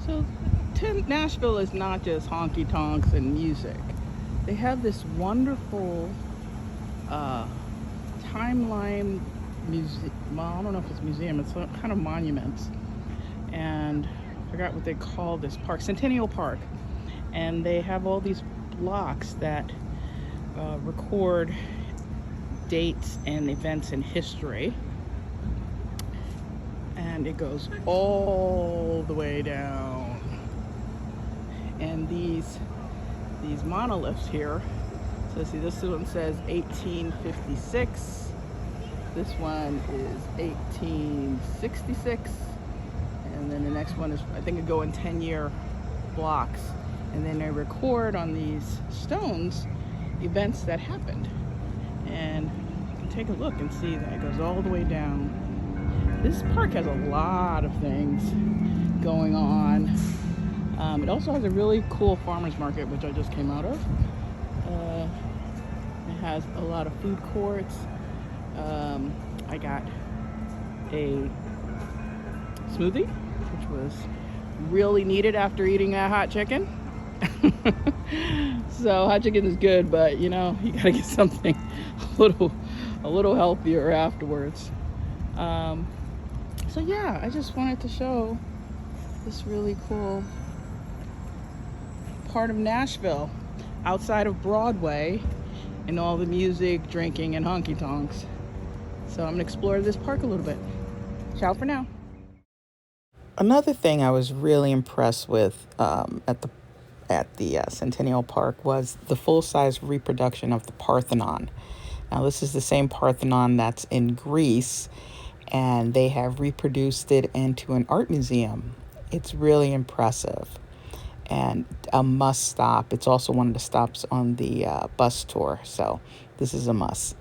So, Nashville is not just honky tonks and music. They have this wonderful uh, timeline museum. Well, I don't know if it's museum. It's some kind of monuments, and I forgot what they call this park. Centennial Park, and they have all these blocks that record dates and events in history, and it goes all the way down. And these monoliths here. So see, this one says 1856. This one is 1866. And then the next one is, I think, it go in 10-year blocks. And then they record on these stones events that happened. And you can take a look and see that it goes all the way down. This park has a lot of things going on. It also has a really cool farmers market, which I just came out of. It has a lot of food courts. I got a smoothie, which was really needed after eating that hot chicken. So hot chicken is good, but you gotta get something a little healthier afterwards. So yeah, I just wanted to show this really cool part of Nashville outside of Broadway and all the music, drinking, and honky tonks. So I'm gonna explore this park a little bit. Ciao for now. Another thing I was really impressed with at the Centennial Park was the full-size reproduction of the Parthenon. Now this is the same Parthenon that's in Greece, and they have reproduced it into an art museum. It's really impressive and a must stop. It's also one of the stops on the bus tour, so this is a must.